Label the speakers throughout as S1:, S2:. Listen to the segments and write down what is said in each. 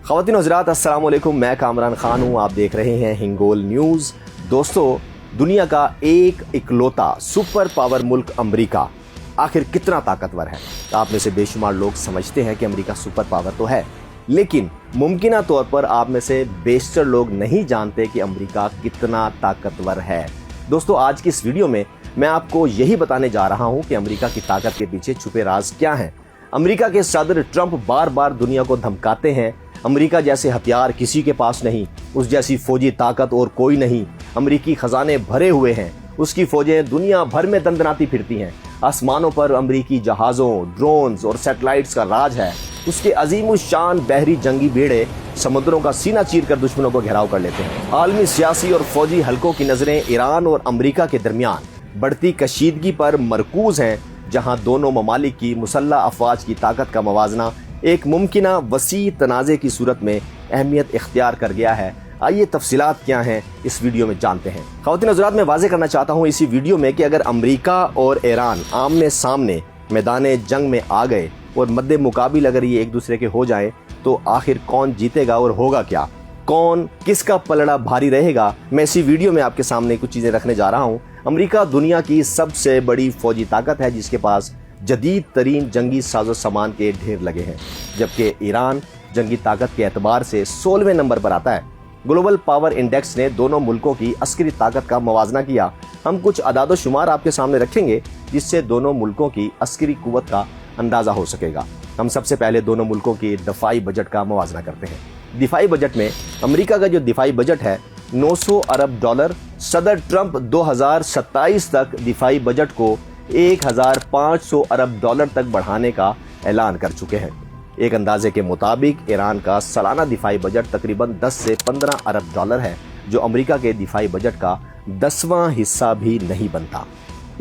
S1: ख़वातीन हज़रात अस्सलाम वालेकुम, मैं कामरान खान हूँ। आप देख रहे हैं हिंगोल न्यूज़। दोस्तों, दुनिया का एक इकलौता सुपर पावर मुल्क अमेरिका आखिर कितना ताकतवर है। आप में से बेशुमार लोग समझते हैं कि अमेरिका सुपर पावर तो है, लेकिन मुमकिना तौर पर आप में से बेशतर लोग नहीं जानते कि अमेरिका कितना ताकतवर है। दोस्तों, आज की इस वीडियो में मैं आपको यही बताने जा रहा हूं कि अमेरिका की ताकत के पीछे छुपे राज क्या हैं। अमेरिका के सदर ट्रंप बार बार दुनिया को धमकाते हैं, अमेरिका जैसे हथियार किसी के पास नहीं, उस जैसी फौजी ताकत और कोई नहीं, अमेरिकी खजाने भरे हुए हैं, उसकी फौजें दुनिया भर में दंदनाती फिरती हैं, आसमानों पर अमेरिकी जहाज़ों, ड्रोन्स और सैटेलाइट्स का राज है, उसके अजीमुशान बहरी जंगी बेड़े समुद्रों का सीना चीर कर दुश्मनों को घेराव कर लेते हैं। आलमी सियासी और फौजी हलकों की नजरें ईरान और अमेरिका के दरमियान बढ़ती कशीदगी पर मरकूज हैं, जहां दोनों ममालिक की मुसल्लह अफवाज की ताकत का मवाजना एक मुमकिना वसी तनाज़े की सूरत में अहमियत इख्तियार कर गया है। आइए तफसीलात क्या हैं इस वीडियो में जानते हैं। ख़वातीन हज़रात, मैं वाज़ेह करना चाहता हूँ इसी वीडियो में कि अगर अमेरिका और ईरान आमने सामने मैदान जंग में आ गए और मद्दे मुकाबिल अगर ये एक दूसरे के हो जाएं, तो आखिर कौन जीतेगा और होगा क्या, कौन किसका पलड़ा भारी रहेगा, मैं इसी वीडियो में आपके सामने कुछ चीज़ें रखने जा रहा हूँ। अमेरिका दुनिया की सबसे बड़ी फौजी ताकत है, जिसके पास जदीद तरीन जंगी साजो सामान के ढेर लगे हैं, जबकि ईरान जंगी ताकत के एतबार से 16वें नंबर पर आता है। ग्लोबल पावर इंडेक्स ने दोनों मुल्कों की अस्करी ताकत का मवाजना किया। हम कुछ अदाद शुमार आपके सामने रखेंगे जिससे दोनों मुल्कों की अस्करी कुव्वत का अंदाज़ा हो सकेगा। हम सबसे पहले दोनों मुल्कों की दफाई बजट का मवाजना करते हैं। दिफाई बजट में अमेरिका का जो दिफाई बजट है 900 अरब डॉलर। सदर ट्रंप 2027 तक दिफाई बजट को 1500 अरब डॉलर तक बढ़ाने का ऐलान कर चुके हैं। एक अंदाजे के मुताबिक ईरान का सालाना दिफाई बजट तकरीबन 10 से 15 अरब डॉलर है, जो अमेरिका के दिफाई बजट का 10वां हिस्सा भी नहीं बनता।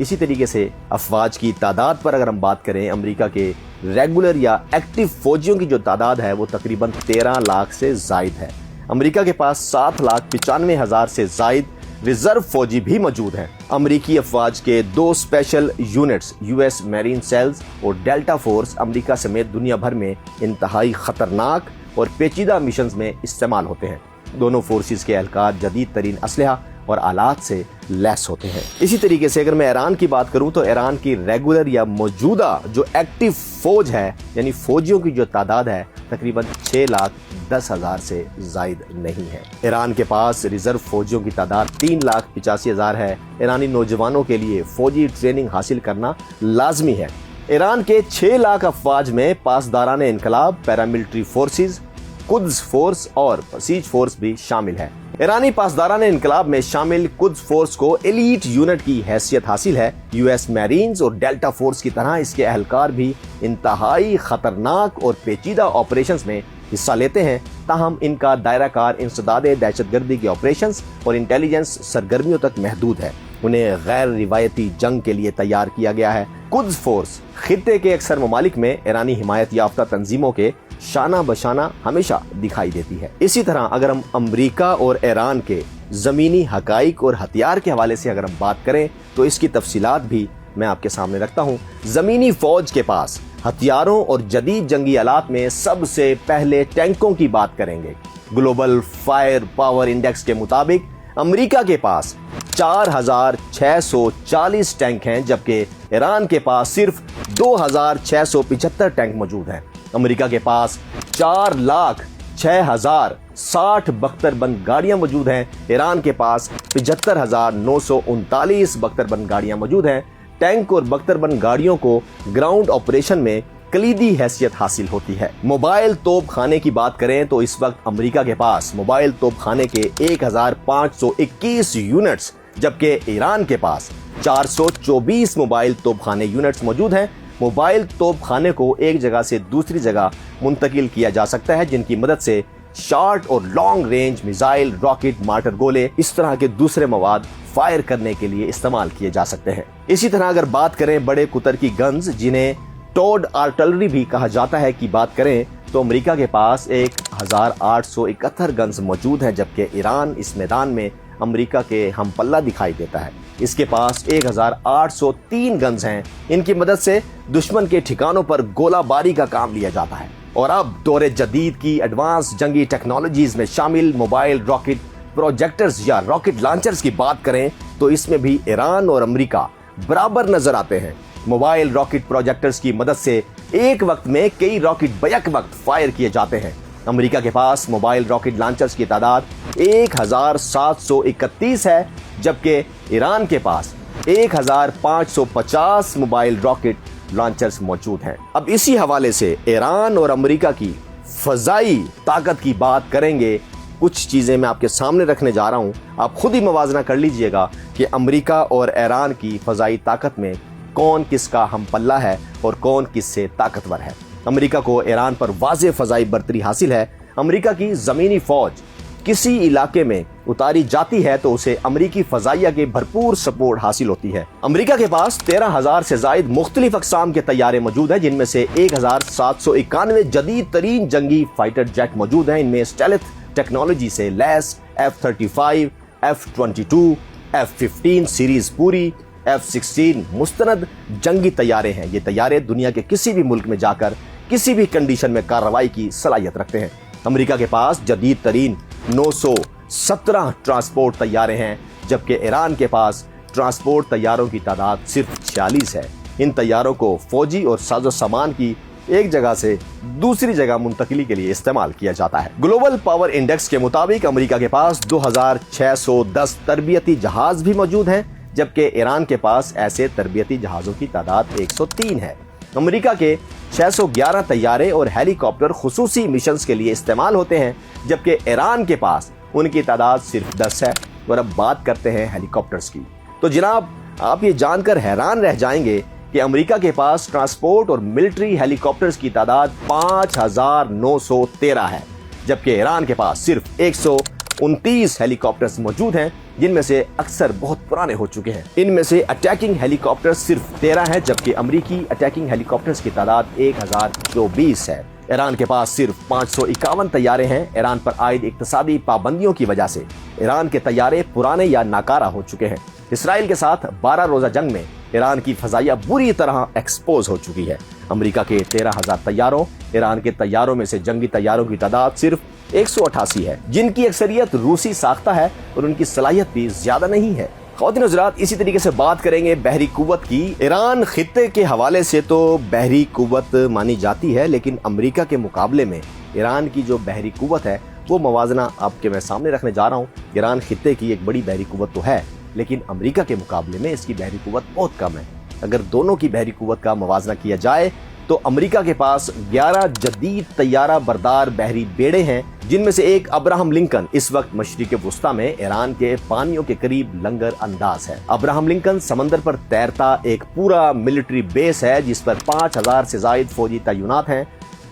S1: इसी तरीके से अफवाज की तादाद पर अगर हम बात करें, अमेरिका के रेगुलर या एक्टिव फौजियों की जो तादाद है वो तकरीबन 13 लाख से जायद है। अमेरिका के पास 7,95,000 से जायद रिजर्व फौजी भी मौजूद हैं। अमेरिकी अफवाज के 2 special units US Marine SEALs और डेल्टा फोर्स अमेरिका समेत दुनिया भर में इंतहाई खतरनाक और पेचीदा मिशंस में इस्तेमाल होते हैं। दोनों फोर्सेस के एहलकार जदीद तरीन असलहा और आलात से लैस होते हैं। इसी तरीके से अगर मैं ईरान की बात करूं तो ईरान की रेगुलर या मौजूदा जो एक्टिव फौज है, यानी फौजियों की जो तादाद है, तकरीबन 6,10,000 से जायद नहीं है। ईरान के पास रिजर्व फौजियों की तादाद 3,85,000 है। ईरानी नौजवानों के लिए फौजी ट्रेनिंग हासिल करना लाजमी है। ईरान के 6 लाख अफवाज में पासदारान इनकलाब, पैरामिलिट्री फोर्सेज, कुद्स फोर्स और बसीज फोर्स भी शामिल है। ईरानी पासदारान इनकलाब में शामिल कुद्स फोर्स को एलीट यूनिट की हैसियत हासिल है। यूएस मैरीन्स और डेल्टा फोर्स की तरह इसके अहलकार भी इंतहाई खतरनाक और पेचीदा ऑपरेशंस में हिस्सा लेते हैं, ताहम इनका दायरा कार इंसदाद दहशतगर्दी के ऑपरेशंस और इंटेलिजेंस सरगर्मियों तक महदूद है। उन्हें गैर रिवायती जंग के लिए तैयार किया गया है। कुद्स फोर्स खित्ते के अक्सर ममालिक में ईरानी हिमायत याफ्ता तंजीमों के शाना बशाना हमेशा दिखाई देती है। इसी तरह अगर हम अमेरिका और ईरान के ज़मीनी हकाइक और हथियार के हवाले से अगर हम बात करें तो इसकी तफसीलात भी मैं आपके सामने रखता हूँ। ज़मीनी फौज के पास हथियारों और जदीद जंगी आलात में सबसे पहले टैंकों की बात करेंगे। ग्लोबल फायर पावर इंडेक्स के मुताबिक अमेरिका के पास 4,640 टैंक हैं, जबकि ईरान के पास सिर्फ 2,675 टैंक मौजूद हैं। अमेरिका के पास 4,06,060 बख्तरबंद गाड़ियां मौजूद हैं। ईरान के पास 75,939 बख्तरबंद गाड़ियां मौजूद हैं। टैंक और बख्तरबंद गाड़ियों को ग्राउंड ऑपरेशन में कलीदी हैसियत हासिल होती है। मोबाइल तोप खाने की बात करें तो इस वक्त अमेरिका के पास मोबाइल तोप खाने के 1,521 यूनिट्स, जबकि ईरान के पास 424 मोबाइल तोप खाने यूनिट्स मौजूद हैं। मोबाइल तोप खाने को एक जगह से दूसरी जगह मुंतकिल किया जा सकता है, जिनकी मदद से शॉर्ट और long range missile, rocket, martyr गोले, इस तरह के दूसरे मवाद फायर करने के लिए इस्तेमाल किए जा सकते हैं। इसी तरह अगर बात करें बड़े कुतर की गन्स, जिन्हें टोड आर्टिलरी भी कहा जाता है, की बात करें तो अमेरिका के पास 1,871 गन्स मौजूद हैं, जबकि ईरान इस मैदान में अमेरिका के हम पल्ला दिखाई देता है। इसके पास 1,803 गन्स हैं। इनकी मदद से दुश्मन के ठिकानों पर गोलाबारी का काम लिया जाता है। और अब दौरे जदीद की एडवांस जंगी टेक्नोलॉजीज में शामिल मोबाइल रॉकेट प्रोजेक्टर्स या रॉकेट लॉन्चर्स की बात करें तो इसमें भी ईरान और अमेरिका बराबर नजर आते हैं। मोबाइल रॉकेट प्रोजेक्टर्स की मदद से एक वक्त में कई रॉकेट बैक वक्त फायर किए जाते हैं। अमेरिका के पास मोबाइल रॉकेट लॉन्चर्स की तादाद 1731 है, जबकि ईरान के पास 1550 मोबाइल रॉकेट लॉन्चर्स मौजूद हैं। अब इसी हवाले से ईरान और अमेरिका की फजाई ताकत की बात करेंगे। कुछ चीजें मैं आपके सामने रखने जा रहा हूं, आप खुद ही मवाजना कर लीजिएगा कि अमेरिका और ईरान की फजाई ताकत में कौन किसका हम पल्ला है और कौन किससे ताकतवर है। अमेरिका को ईरान पर वाज़े फजाई बर्तरी हासिल है। अमेरिका की जमीनी फौज किसी इलाके में उतारी जाती है तो उसे अमेरिकी फजाइया के भरपूर सपोर्ट हासिल होती है। अमेरिका के पास 13,000 से जायद मुख्तलिफ अक़साम के तैयारे मौजूद हैं, जिनमें से 1791 जदीद तरीन जंगी फाइटर जेट मौजूद हैं। इनमें स्टेल्थ टेक्नोलॉजी से lace F-35, F-22, F-15 series पूरी, F-16 मुस्तनद जंगी तैयारे हैं। ये तैयारे दुनिया के किसी भी मुल्क में जाकर किसी भी कंडीशन में कार्रवाई की सलाहियत रखते हैं। अमेरिका के पास जदीद तरीन 917 ट्रांसपोर्ट तैयारे हैं, जबकि ईरान के पास ट्रांसपोर्ट तैयारों की तादाद सिर्फ 46 है। इन तैयारों को फौजी और साजो सामान की एक जगह से दूसरी जगह मुंतकिली के लिए इस्तेमाल किया जाता है। ग्लोबल पावर इंडेक्स के मुताबिक अमेरिका के पास 2610 तरबियती जहाज भी मौजूद हैं, जबकि ईरान के पास ऐसे तरबियती जहाजों की तादाद 103 है। अमेरिका के 611 तैयारे और हेलीकॉप्टर खुसूसी मिशंस के लिए इस्तेमाल होते हैं, जबकि ईरान के पास उनकी तादाद सिर्फ 10 है। और अब बात करते हैं हेलीकॉप्टर्स की, तो जनाब आप ये जानकर हैरान रह जाएंगे कि अमेरिका के पास ट्रांसपोर्ट और मिलिट्री हेलीकॉप्टर्स की तादाद 5913 है, जबकि ईरान के पास सिर्फ 129 हेलीकॉप्टर्स मौजूद हैं, जिनमें से अक्सर बहुत पुराने हो चुके हैं। इनमें से अटैकिंग हेलीकॉप्टर्स सिर्फ 13 हैं, जबकि अमेरिकी अटैकिंग हेलीकॉप्टर्स की तादाद 1024 है। ईरान के पास सिर्फ 551 तैयारे हैं। ईरान पर आयद इक्तसादी पाबंदियों की वजह से ईरान के तैयारे पुराने या नाकारा हो चुके हैं। इसराइल के साथ 12 रोजा जंग में ईरान की फजाइया बुरी तरह एक्सपोज हो चुकी है। अमेरिका के 13,000 तैयारों, ईरान के तैयारों में से जंगी तैयारों की तादाद सिर्फ 188 है, जिनकी अक्सरियत रूसी साख्ता है और उनकी सलाहियत भी ज्यादा नहीं है। ख़वातीन हज़रात, इसी तरीके से बात करेंगे बहरी कुव्वत की। ईरान खित्ते के हवाले से तो बहरी कुव्वत मानी जाती है, लेकिन अमेरिका के मुकाबले में ईरान की जो बहरी कुव्वत है वो मवाजना आपके मैं सामने रखने जा रहा हूँ। ईरान खित्ते की एक बड़ी बहरी कुव्वत तो है, लेकिन अमेरिका के मुकाबले में इसकी बहरी कुव्वत बहुत कम है। अगर दोनों की बहरी कुव्वत का मवाजना किया जाए तो अमेरिका के पास 11 जदीद तैयारा बरदार बहरी बेड़े हैं, जिनमें से एक अब्राहम लिंकन इस वक्त मशरिक वुस्ता में ईरान के पानियों के करीब लंगर अंदाज है। अब्राहम लिंकन समंदर पर तैरता एक पूरा मिलिट्री बेस है, जिस पर 5000 से जायद फौजी तैनात हैं।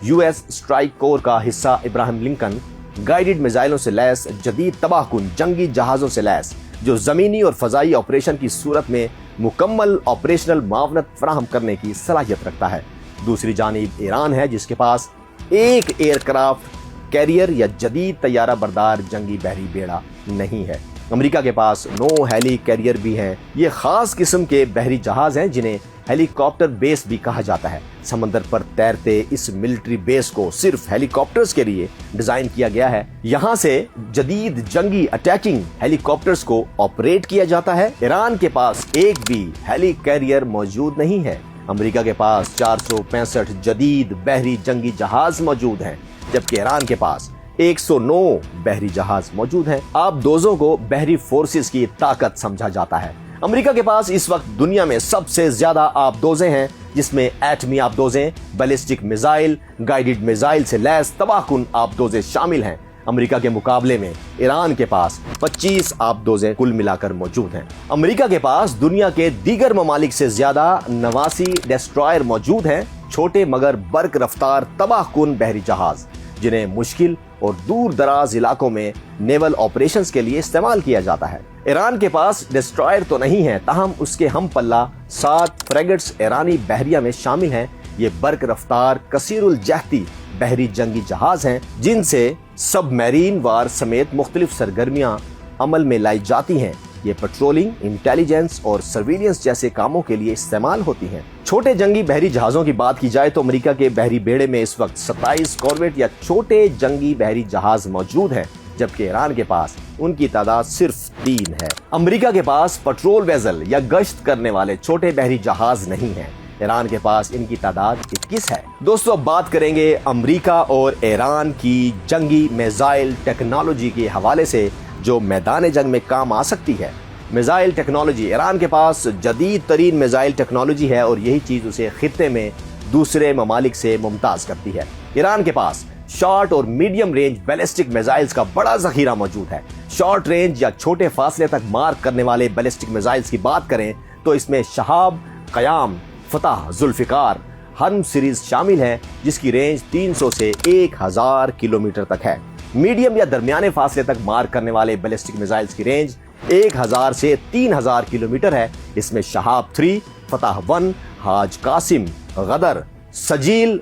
S1: यूएस स्ट्राइक कोर का हिस्सा इब्राहिम लिंकन गाइडेड मिसाइलों से लैस जदीद तबाहकुन जंगी जहाजों से लैस, जो जमीनी और फजाई ऑपरेशन की सूरत में मुकम्मल ऑपरेशनल मावनत फराहम करने की सलाहियत रखता है। दूसरी जानिब ईरान है, जिसके पास एक एयरक्राफ्ट कैरियर या जदीद तैयारा बरदार जंगी बहरी बेड़ा नहीं है। अमेरिका के पास 9 हेली कैरियर भी हैं। ये खास किस्म के बहरी जहाज हैं जिन्हें हेलीकॉप्टर बेस भी कहा जाता है। समंदर पर तैरते इस मिलिट्री बेस को सिर्फ हेलीकॉप्टर्स के लिए डिजाइन किया गया है। यहाँ से जदीद जंगी अटैकिंग हेलीकॉप्टर्स को ऑपरेट किया जाता है। ईरान के पास एक भी हेली कैरियर मौजूद नहीं है। अमेरिका के पास 465 जदीद बहरी जंगी जहाज मौजूद हैं, जबकि ईरान के पास 109 बहरी जहाज मौजूद हैं। आबदोजों को बहरी फोर्सेस की ताकत समझा जाता है। अमेरिका के पास इस वक्त दुनिया में सबसे ज्यादा आबदोजें हैं, जिसमें एटमी आबदोजें, बैलिस्टिक मिसाइल, गाइडेड मिसाइल से लैस तबाहकुन आबदोजें शामिल हैं। अमेरिका के मुकाबले में ईरान के पास 25 आबदोजें कुल मिलाकर मौजूद हैं। अमेरिका के पास दुनिया के दीगर ममालिक से ज्यादा 89 डेस्ट्रॉयर मौजूद हैं, छोटे मगर बर्क रफ्तार तबाहकुन बहरी जहाज, जिन्हें मुश्किल और दूर दराज इलाकों में नेवल ऑपरेशंस के लिए इस्तेमाल किया जाता है। ईरान के पास डिस्ट्रॉयर तो नहीं है, ताहम उसके हम पल्ला 7 फ्रेगेट्स ईरानी बहरिया में शामिल हैं। ये बर्क रफ्तार कसीरुल जहती बहरी जंगी जहाज हैं, जिनसे सबमरीन वार समेत मुख्तलिफ सरगर्मियां अमल में लाई जाती हैं। ये पेट्रोलिंग, इंटेलिजेंस और सर्विलियंस जैसे कामों के लिए इस्तेमाल होती हैं। छोटे जंगी बहरी जहाजों की बात की जाए तो अमेरिका के बहरी बेड़े में इस वक्त 27 कॉर्वेट या छोटे जंगी बहरी जहाज मौजूद हैं, जबकि ईरान के पास उनकी तादाद सिर्फ 3 है। अमेरिका के पास पेट्रोल वेसल या गश्त करने वाले छोटे बहरी जहाज नहीं हैं। ईरान के पास इनकी तादाद 21 है। दोस्तों, अब बात करेंगे अमेरिका और ईरान की जंगी मिसाइल टेक्नोलॉजी के हवाले से जो मैदान जंग में काम आ सकती है। मिसाइल टेक्नोलॉजी, ईरान के पास जदीद तरीन मिसाइल टेक्नोलॉजी है और यही चीज उसे खित्ते में दूसरे ममालिक से मुमताज करती है। ईरान के पास शॉर्ट और मीडियम रेंज बैलिस्टिक मिसाइल्स का बड़ा जखीरा मौजूद है। शॉर्ट रेंज या छोटे फासले तक मार करने वाले बैलिस्टिक मिसाइल्स की बात करें तो इसमें शहाब, कयाम, फतह, जुल्फिकार, हर्म सीरीज शामिल है, जिसकी रेंज 300 से 1000 किलोमीटर तक है। मीडियम या दरमियाने फासले तक मार करने वाले बैलिस्टिक मिसाइल्स की रेंज 1000 से 3000 किलोमीटर है। इसमें शहाब 3, फतह 1, हाज कासिम, गदर, सजील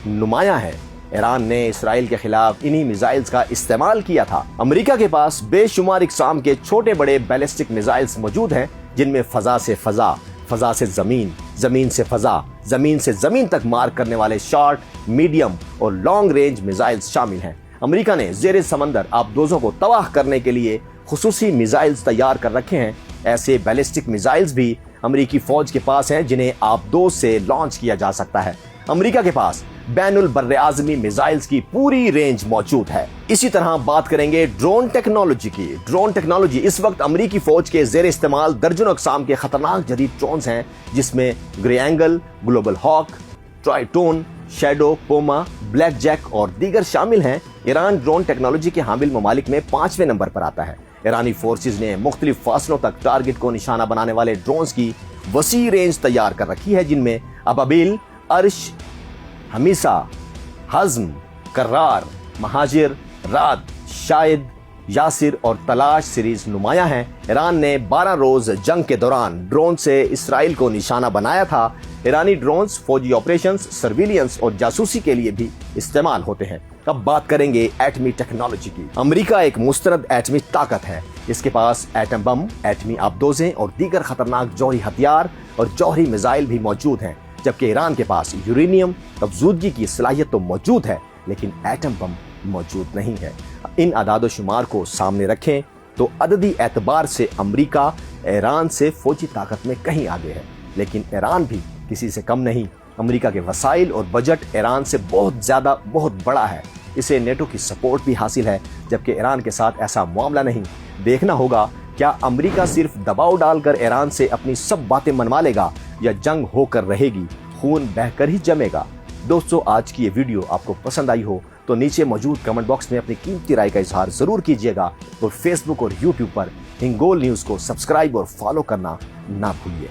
S1: नुमाया है। ईरान ने इसराइल के खिलाफ इन्हीं मिसाइल्स का इस्तेमाल किया था। अमेरिका के पास बेशुमार इकसाम के छोटे बड़े बैलिस्टिक मिसाइल्स मौजूद हैं, जिनमें फजा से फजा, फजा से जमीन, जमीन से फजा, जमीन से जमीन तक मार करने वाले शॉर्ट, मीडियम और लॉन्ग रेंज मिसाइल्स शामिल हैं। अमेरिका ने ज़ेरे समंदर आबदोजों को तबाह करने के लिए खुसूसी मिसाइल्स तैयार कर रखे हैं। ऐसे बैलिस्टिक मिसाइल्स भी अमेरिकी फौज के पास हैं, जिन्हें आबदोज से लॉन्च किया जा सकता है। अमेरिका के पास बैनुल बर्रे आज़मी मिसाइल्स की पूरी रेंज मौजूद है। इसी तरह बात करेंगे ड्रोन टेक्नोलॉजी की। ड्रोन टेक्नोलॉजी, इस वक्त अमेरिकी फौज के ज़ेरे इस्तेमाल दर्जनों अक़साम के खतरनाक जदीद ड्रोन्स हैं, जिसमें Gray Eagle, Global Hawk, Triton, Shadow, Puma, Black Jack और दीगर शामिल हैं। ईरान ड्रोन टेक्नोलॉजी के हामिल ममालिक में 5वें नंबर पर आता है। ईरानी फोर्सेज ने मुख्तलिफ फासलों तक टारगेट को निशाना बनाने वाले ड्रोन्स की वसी रेंज तैयार कर रखी है, जिनमें अबाबिल, अर्श, हमीसा, हज़्म, कर्रार, महाजिर, रात, शाहिद, यासिर और तलाश सीरीज नुमाया हैं। ईरान ने 12 रोज जंग के दौरान ड्रोन से इसराइल को निशाना बनाया था। ईरानी ड्रोन्स फौजी ऑपरेशंस, सर्विलियंस और जासूसी के लिए भी इस्तेमाल होते हैं। अब बात करेंगे एटमी टेक्नोलॉजी की। अमेरिका एक मुस्तरद एटमी ताकत है। इसके पास एटम बम, एटमी आबदोजें और दीगर खतरनाक जौहरी हथियार और जौहरी मिसाइल भी मौजूद हैं, जबकि ईरान के पास यूरेनियम अफजूदगी की सलाहियत तो मौजूद है, लेकिन एटम बम मौजूद नहीं है। इन अदाद शुमार को सामने रखें तो अददी एतबार से अमेरिका ईरान से फौजी ताकत में कहीं आगे है, लेकिन ईरान भी किसी से कम नहीं। अमेरिका के वसाइल और बजट ईरान से बहुत ज़्यादा, बहुत बड़ा है। इसे नेटो की सपोर्ट भी हासिल है, जबकि ईरान के साथ ऐसा मामला नहीं। देखना होगा क्या अमेरिका सिर्फ दबाव डालकर ईरान से अपनी सब बातें मनवा लेगा या जंग होकर रहेगी, खून बहकर ही जमेगा। दोस्तों, आज की ये वीडियो आपको पसंद आई हो तो नीचे मौजूद कमेंट बॉक्स में अपनी कीमती राय का इजहार जरूर कीजिएगा और फेसबुक और यूट्यूब पर हिंगोल न्यूज़ को सब्सक्राइब और फॉलो करना ना भूलिए।